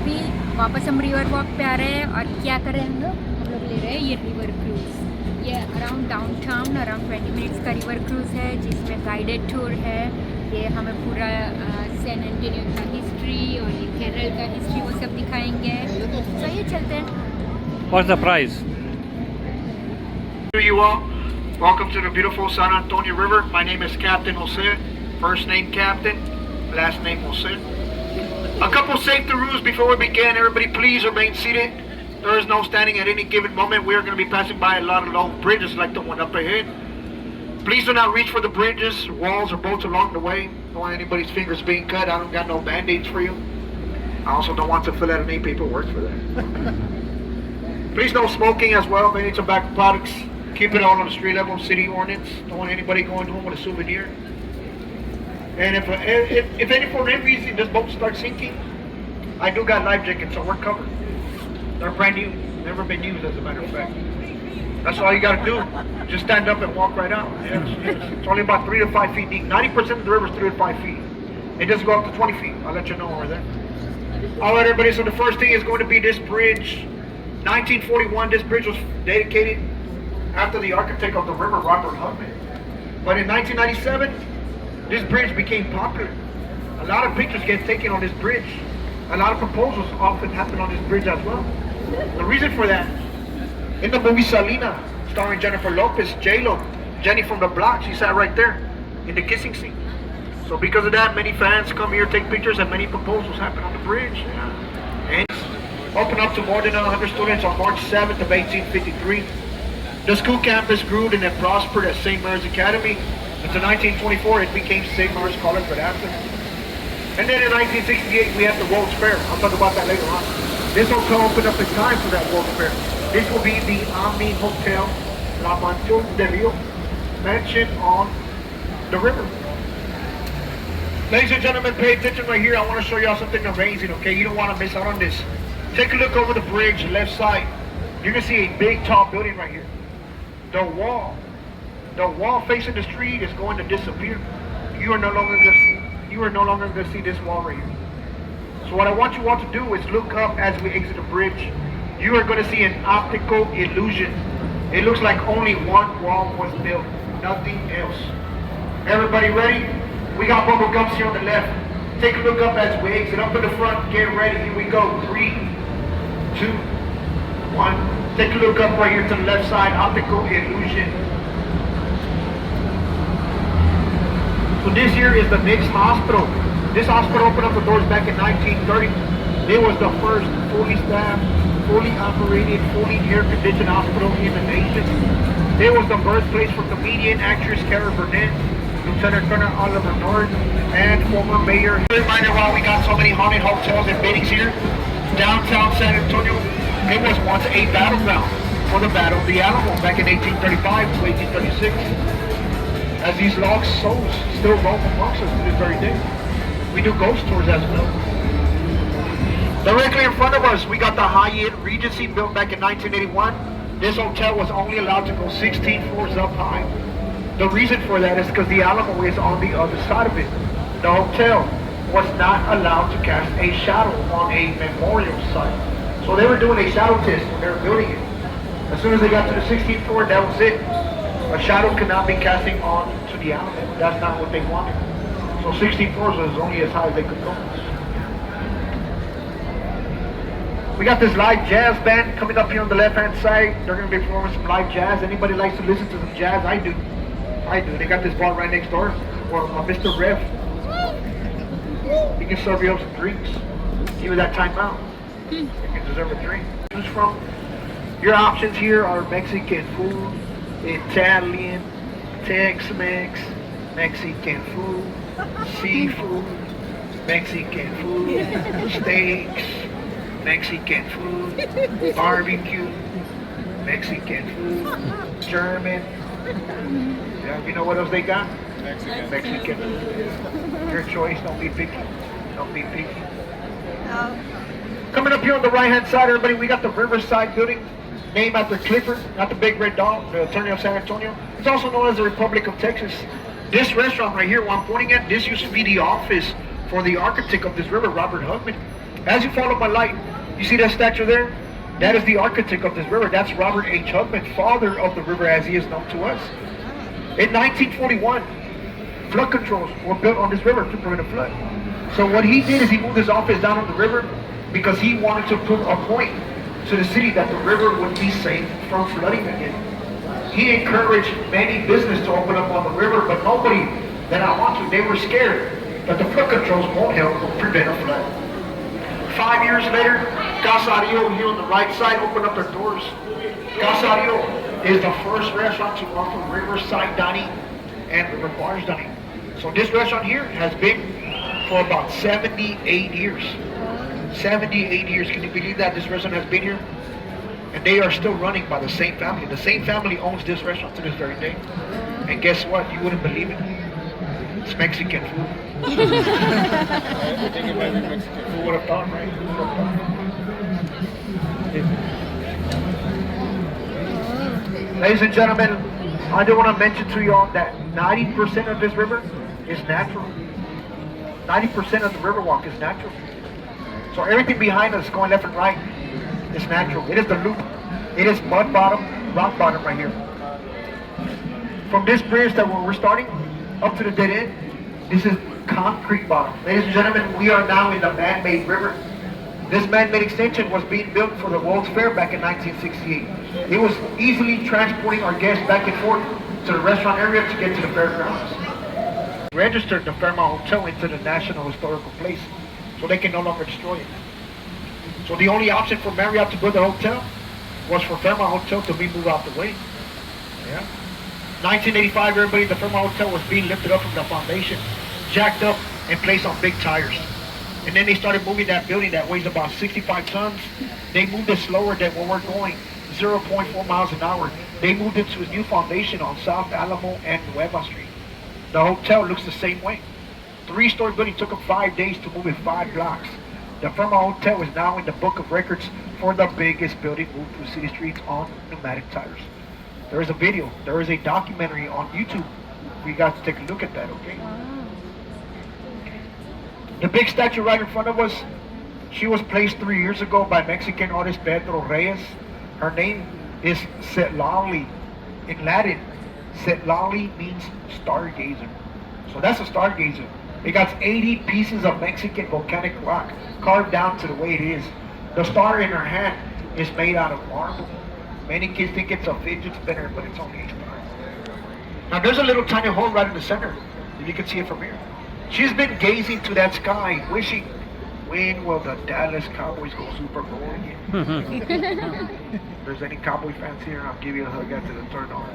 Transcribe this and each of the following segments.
अभी वापस हम रिवर वॉक पे आ रहे हैं और क्या कर रहे हैं हम लोग ले रहे हैं ये रिवर क्रूज़। ये अराउंड डाउनटाउन अराउंड 20 मिनट्स का रिवर क्रूज़ है जिसमें गाइडेड टूर है। ये हमें पूरा सैन एंटोनियो का हिस्ट्री और ये केरल का हिस्ट्री वो सब दिखाएंगे। तो ये चलते हैं। What's the price? You all, welcome to the beautiful San Antonio River. My name is Captain Jose. First name Captain, last name Jose. A couple safety rules before we begin. Everybody please remain seated. There is no standing at any given moment. We are going to be passing by a lot of long bridges like the one up ahead. Please do not reach for the bridges, walls, or boats along the way. Don't want anybody's fingers being cut. I don't got no band-aids for you. I also don't want to fill out any paperwork for that. Please no smoking as well. Any tobacco products. Keep it all on the street level, city ordinance. Don't want anybody going home with a souvenir. And if any for any reason this boat starts sinking, I do got life jackets, so we're covered. They're brand new, never been used as a matter of fact. That's all you gotta do. Just stand up and walk right out. Yes. It's only about 3 to 5 feet deep. 90% of the river is 3 to 5 feet. It does go up to 20 feet. I'll let you know over there. All right, everybody. So the first thing is going to be this bridge. 1941, this bridge was dedicated after the architect of the river, Robert Hubman. But in 1997, this bridge became popular. A lot of pictures get taken on this bridge. A lot of proposals often happen on this bridge as well. The reason for that, in the movie Selena, starring Jennifer Lopez, J-Lo, Jenny from the block, she sat right there in the kissing scene. So because of that, many fans come here, take pictures, and many proposals happen on the bridge. Yeah. And opened up to more than 100 students on March 7th of 1853. The school campus grew and then prospered as St. Mary's Academy. Until 1924, it became St. Mary's College right after. And then in 1968, we had the World's Fair. I'll talk about that later on. This hotel opened up in time for that World's Fair. This will be the Ami Hotel La Mansion de Rio mansion on the river. Ladies and gentlemen, pay attention right here. I want to show y'all something amazing, okay? You don't want to miss out on this. Take a look over the bridge, left side. You're going to see a big, tall building right here. The wall facing the street is going to disappear. You are no longer going to see this wall right here. So what I want you all to do is look up as we exit the bridge. You are going to see an optical illusion. It looks like only one wall was built, nothing else. Everybody ready? We got bubble gums here on the left. Take a look up as we exit. Up in the front, get ready. Here we go. 3, 2, 1. Take a look up right here to the left side, optical illusion. So this here is the Knicks Hospital. This hospital opened up the doors back in 1930. It was the first fully staffed, fully operated, fully air-conditioned hospital in the nation. It was the birthplace for comedian, actress Carriage, Lieutenant Colonel Oliver North, and former mayor. Reminder why we got so many haunted hotels and buildings here. Downtown San Antonio, it was once a battleground for the Battle of the Alamo back in 1835 to 1836. As these lost souls still roam amongst us to this very day. We do ghost tours as well. Directly in front of us, we got the Hyatt Regency built back in 1981. This hotel was only allowed to go 16 floors up high. The reason for that is because the Alamo is on the other side of it. The hotel was not allowed to cast a shadow on a memorial site. So they were doing a shadow test when they were building it. As soon as they got to the 16th floor, that was it. A shadow could not be casting on to the Alamo. That's not what they wanted. So 16 floors was only as high as they could go. We got this live jazz band coming up here on the left-hand side. They're going to be performing some live jazz. Anybody likes to listen to some jazz? I do. They got this bar right next door. Well, Mr. Rev. He can serve you up some drinks. Give you that time out. You can deserve a drink. Choose from. Your options here are Mexican food, Italian, Tex-Mex, Mexican food, seafood, Mexican food, steaks, Mexican food, barbecue, Mexican food, German. Yeah, you know what else they got? Mexican food. Your choice. Don't be picky. Don't be picky. Coming up here on the right-hand side, everybody, we got the Riverside building, named after Clifford, not the big red dog, the attorney of San Antonio. It's also known as the Republic of Texas. This restaurant right here, where I'm pointing at, this used to be the office for the architect of this river, Robert Hubman. As you follow my light, you see that statue there? That is the architect of this river. That's Robert H. Hubman, father of the river as he is known to us. In 1941, flood controls were built on this river to prevent a flood. So what he did is he moved his office down on the river because he wanted to prove a point to the city that the river would be safe from flooding again. He encouraged many businesses to open up on the river, but nobody that I want to, they were scared that the flood controls won't help prevent a flood. 5 years later, Casa RIO here on the right side opened up their doors. Casa RIO is the first restaurant to offer riverside dining and river barge dining. So this restaurant here has been for about 78 years. 78 years. Can you believe that this restaurant has been here? And they are still running by the same family. The same family owns this restaurant to this very day. And guess what? You wouldn't believe it. It's Mexican food. Who would have thought, right? Who would have thought? Ladies and gentlemen, I do want to mention to you all that 90% of this river is natural. 90% of the river walk is natural. So everything behind us going left and right is natural. It is the loop. It is mud bottom, rock bottom right here. From this bridge that we're starting up to the dead end, this is concrete bottom. Ladies and gentlemen, we are now in the man-made river. This man-made extension was being built for the World's Fair back in 1968. It was easily transporting our guests back and forth to the restaurant area to get to the fairgrounds. Registered the Fairmont Hotel into the National Historical Place so they can no longer destroy it. So the only option for Marriott to build a hotel was for Fairmont Hotel to be moved out the way. Yeah. 1985, everybody, the Fairmont Hotel was being lifted up from the foundation, jacked up and placed on big tires. And then they started moving that building that weighs about 65 tons. They moved it slower than where we're going, 0.4 miles an hour. They moved it to a new foundation on South Alamo and Nueva Street. The hotel looks the same way. 3-story building took them 5 days to move it 5 blocks. The Fairmont Hotel is now in the book of records for the biggest building moved through city streets on pneumatic tires. There is a video, there is a documentary on YouTube. We got to take a look at that, okay? The big statue right in front of us, she was placed 3 years ago by Mexican artist Pedro Reyes. Her name is Setlali. In Latin, Setlali means stargazer. So that's a stargazer. It got 80 pieces of Mexican volcanic rock carved down to the way it is. The star in her hand is made out of marble. Many kids think it's a fidget spinner, but it's only a star. Now there's a little tiny hole right in the center. You can see it from here. She's been gazing to that sky, wishing, when will the Dallas Cowboys go Super Bowl again? If there's any Cowboy fans here, I'll give you a hug after the turn on.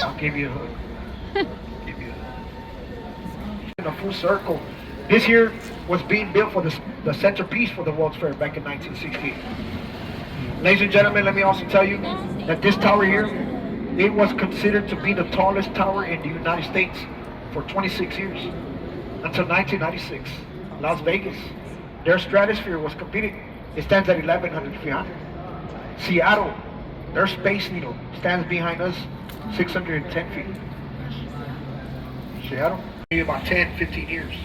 I'll give you a hug. Give you a hug. In a full circle. This here was being built for the centerpiece for the World's Fair back in 1968. Ladies and gentlemen, let me also tell you that this tower here, it was considered to be the tallest tower in the United States for 26 years, until 1996. Las Vegas, their stratosphere was completed. It stands at 1,100 feet high. Seattle, their Space Needle stands behind us, 610 feet. Seattle, maybe about 10, 15 years.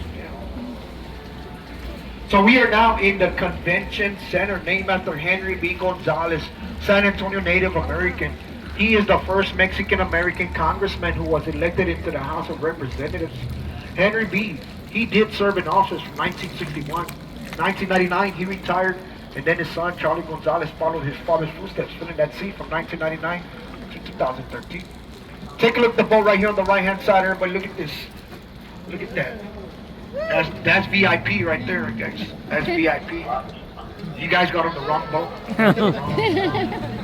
So we are now in the convention center named after Henry B. Gonzalez, San Antonio Native American. He is the first Mexican-American congressman who was elected into the House of Representatives. Henry B., he did serve in office from 1961. 1999, he retired, and then his son, Charlie Gonzalez, followed his father's footsteps, filling that seat from 1999 to 2013. Take a look at the boat right here on the right-hand side, everybody. Look at this. Look at that. That's VIP right there, guys. That's VIP. You guys got on the wrong boat.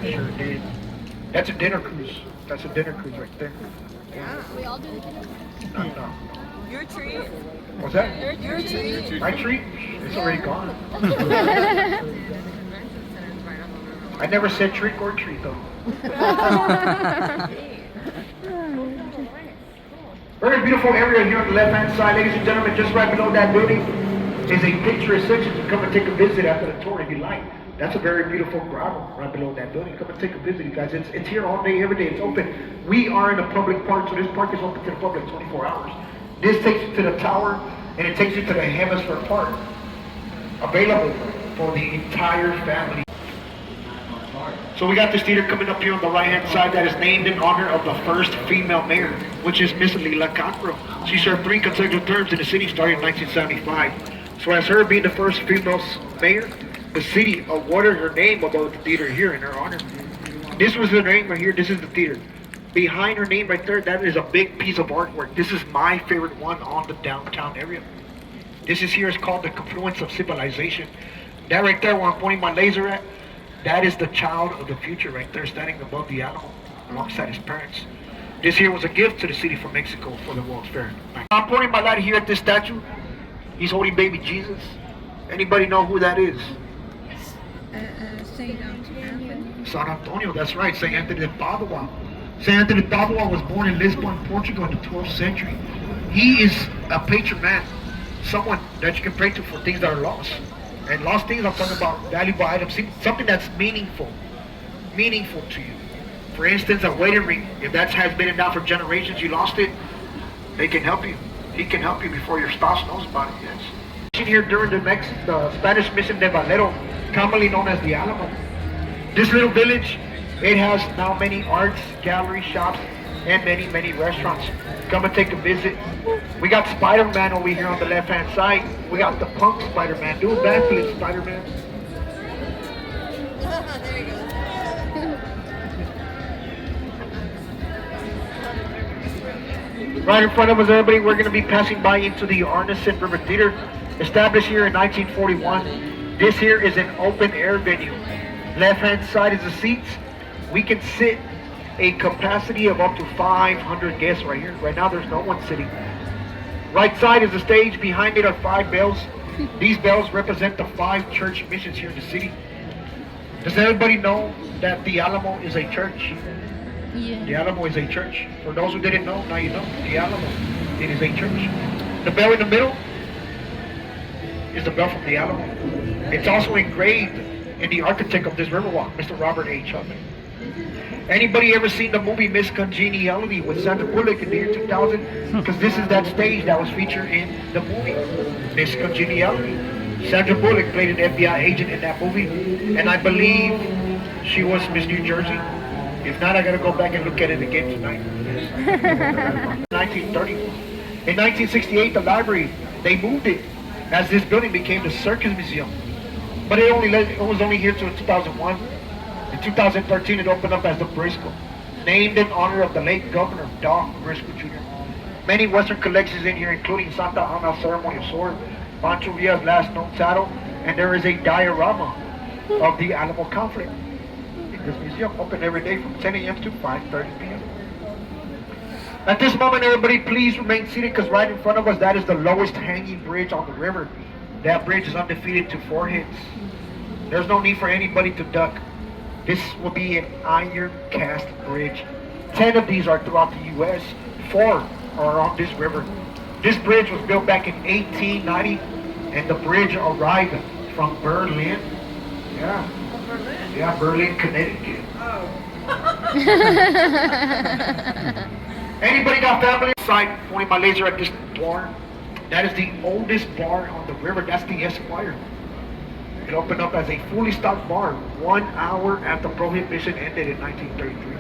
Sure did. That's a dinner cruise. That's a dinner cruise right there. Yeah, we all do the dinner. No. Your treat. What's that? Your treat. My treat? It's already gone. I never said trick or treat though. Very beautiful area here on the left-hand side, ladies and gentlemen. Just right below that building is a picturesque section to come and take a visit after the tour if you like. That's a very beautiful grotto right below that building. Come and take a visit, you guys. It's here all day, every day. It's open. We are in a public park, so this park is open to the public 24 hours. This takes you to the tower, and it takes you to the Hemisphere Park. available for the entire family. So we got this theater coming up here on the right-hand side that is named in honor of the first female mayor, which is Miss Lila Cockrell. She served 3 consecutive terms in the city starting in 1975. So as her being the first female mayor, the city awarded her name above the theater here in her honor. This was her name right here. This is the theater. Behind her name right there, that is a big piece of artwork. This is my favorite one on the downtown area. This is here is called the Confluence of Civilization. That right there where I'm pointing my laser at, that is the child of the future right there standing above the Alamo alongside his parents. This here was a gift to the city from Mexico for the World's Fair. I'm pointing my light here at this statue. He's holding baby Jesus. Anybody know who that is? Saint Anthony. San Antonio, that's right, Saint Anthony de Padua. Saint Anthony de Padua was born in Lisbon, Portugal in the 12th century. He is a patron man, someone that you can pray to for things that are lost. And lost things, I'm talking about valuable items, something that's meaningful to you. For instance, a wedding ring, if that has been down for generations, you lost it, they can help you. He can help you before your spouse knows about it, yes. Here during the Spanish Mission de Valero, commonly known as the Alamo. This little village, it has now many arts, gallery shops, and many restaurants. Come and take a visit. We got Spider-Man over here on the left-hand side. We got the punk Spider-Man. Do a backflip, Spider-Man. There you go. Right in front of us, everybody, we're going to be passing by into the Arneson River Theater, established here in 1941. This here is an open-air venue. Left-hand side is the seats. We can sit a capacity of up to 500 guests right here. Right now, there's no one sitting. Right side is the stage. Behind it are 5 bells. These bells represent the 5 church missions here in the city. Does everybody know that the Alamo is a church? Yeah. The Alamo is a church. For those who didn't know, now you know. The Alamo, it is a church. The bell in the middle is the bell from the Alamo. It's also engraved in the architect of this riverwalk, Mr. Robert H. Hubman. Anybody ever seen the movie Miss Congeniality with Sandra Bullock in the year 2000? Because this is that stage that was featured in the movie, Miss Congeniality. Sandra Bullock played an FBI agent in that movie, and I believe she was Miss New Jersey. If not, I gotta go back and look at it again tonight. 1930. In 1968, the library, they moved it as this building became the Circus Museum. But it was only here till 2001. In 2013, it opened up as the Briscoe, named in honor of the late Governor Doc Briscoe Jr. Many Western collections in here, including Santa Ana's ceremonial sword, Pancho Villa's last known saddle, and there is a diorama of the Alamo conflict. This museum open every day from 10 a.m. to 5:30 p.m. At this moment, everybody, please remain seated because right in front of us, that is the lowest hanging bridge on the river. That bridge is undefeated to 4 hits. There's no need for anybody to duck. This will be an iron cast bridge. 10 of these are throughout the U.S. 4 are on this river. This bridge was built back in 1890, and the bridge arrived from Berlin. Yeah. Berlin. Yeah, Berlin, Connecticut. Oh. Anybody got family? Side, pointing my laser at this bar. That is the oldest bar on the river. That's the Esquire. It opened up as a fully stocked bar 1 hour after Prohibition ended in 1933.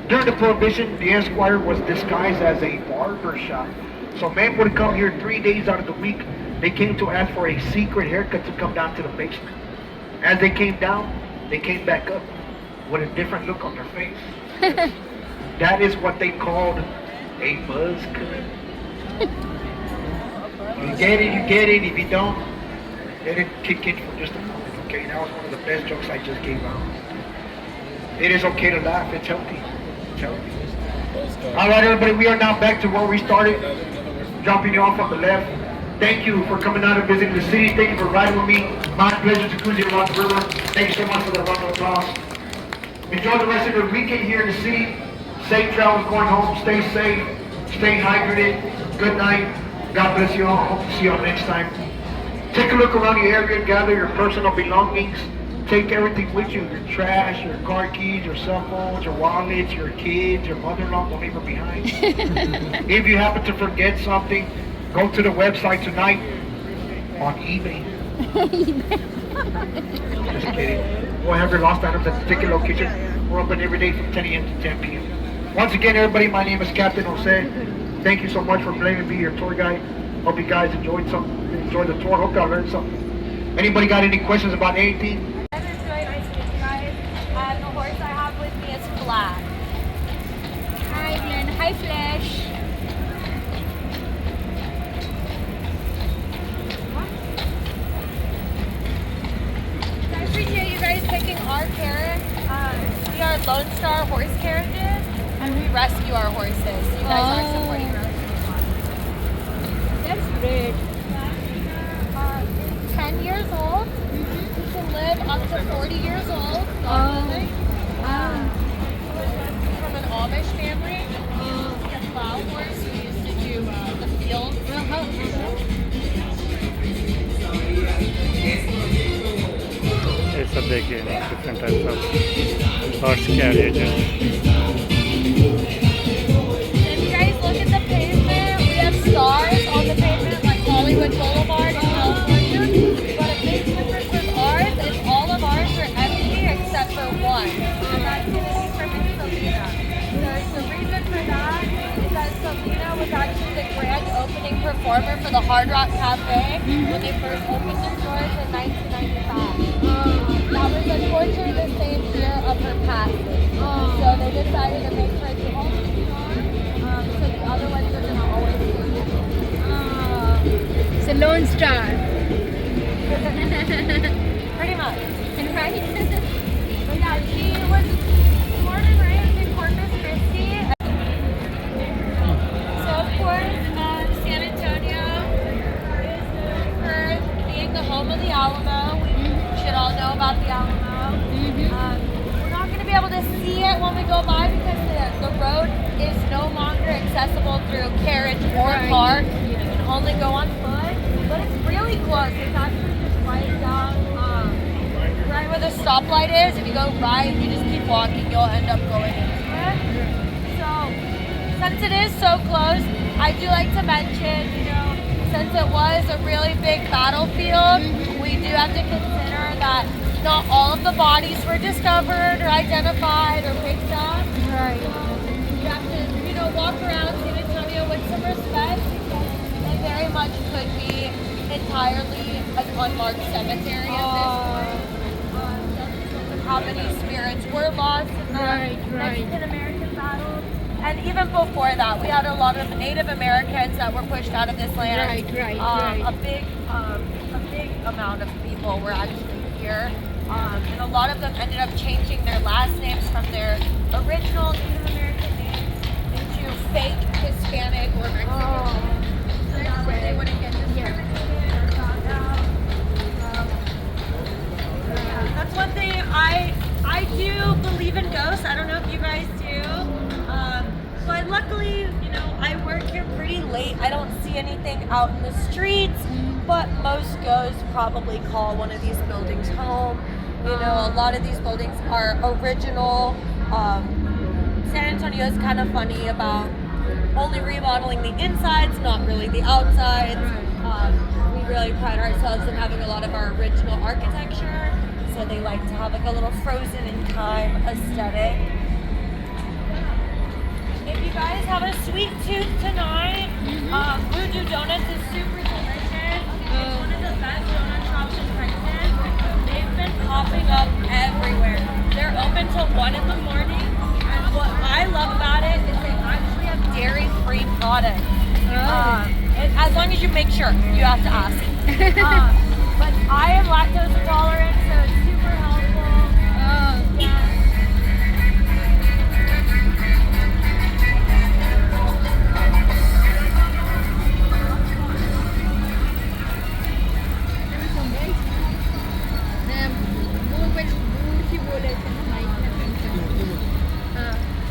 During the Prohibition, the Esquire was disguised as a barber shop. So men would come here 3 days out of the week. They came to ask for a secret haircut to come down to the basement. As they came down, they came back up with a different look on their face. That is what they called a buzz cut. You get it, you get it. If you don't, let it kick in for just a moment, okay? That was one of the best jokes I just gave out. It is okay to laugh. It's healthy. It's healthy. All right, everybody, we are now back to where we started. Dropping you off on the left. Thank you for coming out and visiting the city. Thank you for riding with me. My pleasure to cruise you around the river. Thank you so much for the round of applause. Enjoy the rest of your weekend here in the city. Safe travels going home. Stay safe. Stay hydrated. Good night. God bless you all. Hope to see you all next time. Take a look around your area, gather your personal belongings. Take everything with you, your trash, your car keys, your cell phones, your wallets, your kids, your mother-in-law, don't leave her behind. If you happen to forget something, go to the website tonight on eBay. Just kidding. We'll have your lost items at the ticket location. We're open every day from 10 a.m. to 10 p.m. Once again, everybody, my name is Captain Jose. Thank you so much for letting me be your tour guide. Hope you guys enjoyed the tour. Hope y'all learned something. Anybody got any questions about anything? It's really nice to meet you guys. The horse I have with me is Flash. Hi Glenn, hi Flash. I appreciate you guys picking our carriage. We are Lone Star horse carriages, and we rescue our horses. You guys are supporting rescue. That's great. 10 years old. You can live up to 40 years old. Really. From an Amish family. A plow horse who used to do the field. ये सब देखिए different types of horse carriages If you guys look at the pavement, we have stars on the pavement like Hollywood Boulevard in California. But a big difference with ours is all of ours are empty except for one. And that's going to be for Miss Selena. The reason for that is that Selena was actually the grand opening performer for the Hard Rock Cafe when they first opened their doors in 1995. That was unfortunately the same year of her passing. So they decided to make her the only star, so the other ones are going to always It's a Lone Star. pretty much. Right? But yeah, she was born and raised in Corpus Christi. So of course, San Antonio is known for being the home of the Alamo. We should all know about the Alamo. We're not going to be able to see it when we go by because the road is no longer accessible through carriage or car. You can only go on foot. But it's really close. It's actually just right down, right where the stoplight is. If you go right, you just keep walking, you'll end up going into it. So, since it is so close, I do like to mention, since it was a really big battlefield, we do have to consider that not all of the bodies were discovered or identified or picked up. Right. You have to, walk around San Antonio with some respect because it very much could be entirely an unmarked cemetery at this point. Just because of how many spirits were lost in the Mexican-American battles. And even before that, we had a lot of Native Americans that were pushed out of this land. Right. A big amount of people were actually here. And a lot of them ended up changing their last names from their original Native American names into fake Hispanic or Mexican names. So that way they wouldn't get discriminated or found out. That's one thing I do believe in ghosts. I don't know if you guys do. But luckily, I work here pretty late. I don't see anything out in the streets. But most ghosts probably call one of these buildings home. A lot of these buildings are original. San Antonio is kind of funny about only remodeling the insides, not really the outsides. We really pride ourselves in having a lot of our original architecture. So they like to have like a little frozen in time aesthetic. If you guys have a sweet tooth tonight, Voodoo Donuts is super delicious. It's one of the best donut shops in Princeton. They've been popping up everywhere. They're open till 1 in the morning. And what I love about it is they actually have dairy-free products. As long as you make sure, you have to ask. But I am lactose intolerant, so it's super helpful. Yeah.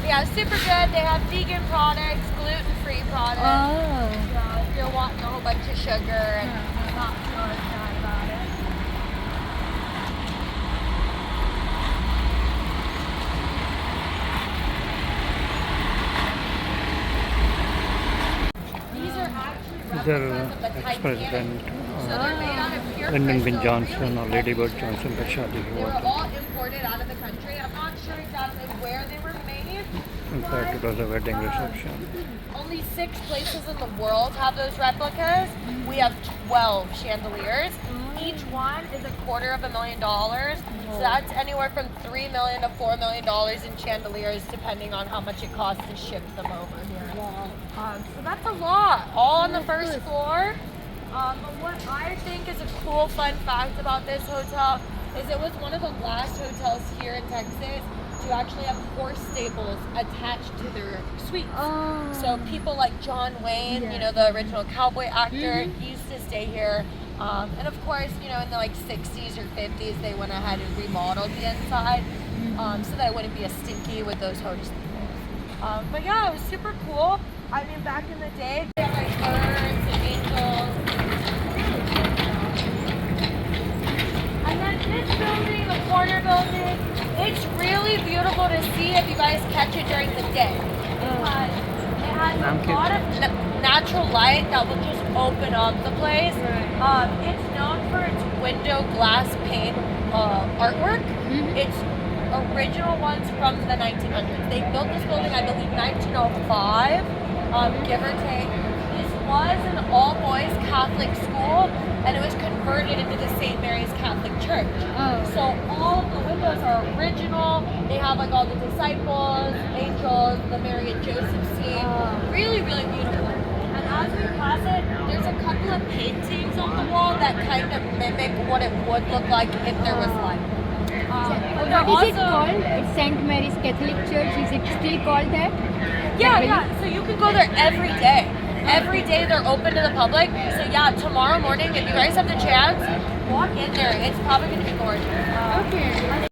Yeah, super good. They have vegan products, gluten-free products. So if you're wanting a whole bunch of sugar and not feeling sad about it. These are actually replicas of the Express Titanic. Bank. So they're made out of pure Lyndon B. Johnson और lady bird Johnson का शादी They हुआ were था. all imported out of the country. I'm not sure exactly where they were made. In fact, it was a wedding reception. Only 6 places in the world have those replicas. We have 12 chandeliers. Each one is $250,000. So that's anywhere from $3 million to $4 million in chandeliers, depending on how much it costs to ship them over here. So that's a lot, all on the first floor. But what I think is a cool, fun fact about this hotel is it was one of the last hotels here in Texas to actually have horse stables attached to their suites. So people like John Wayne, you know, the original cowboy actor, he used to stay here. And of course, you know, in the like 60s or 50s, they went ahead and remodeled the inside so that it wouldn't be as stinky with those horse stables. But yeah, it was super cool. I mean, back in the day, they had like birds and angels. And then this building, the corner building, it's really beautiful to see if you guys catch it during the day. Because it has a lot of natural light that will just open up the place. It's known for its window glass pane artwork. It's original ones from the 1900s. They built this building, I believe, 1905, give or take. This was an all-boys Catholic school, and it was converted into the St. Mary's Catholic Church. So all of the windows are original. They have like all the disciples, angels, the Mary and Joseph scene. Really, really beautiful. And as we pass it, there's a couple of paintings on the wall that kind of mimic what it would look like if there was light. What is it called? It's St. Mary's Catholic Church. Is it still called that? Yeah. So you can go there every day. Every day they're open to the public. So yeah, tomorrow morning, if you guys have the chance, walk in there. It's probably going to be gorgeous. Okay.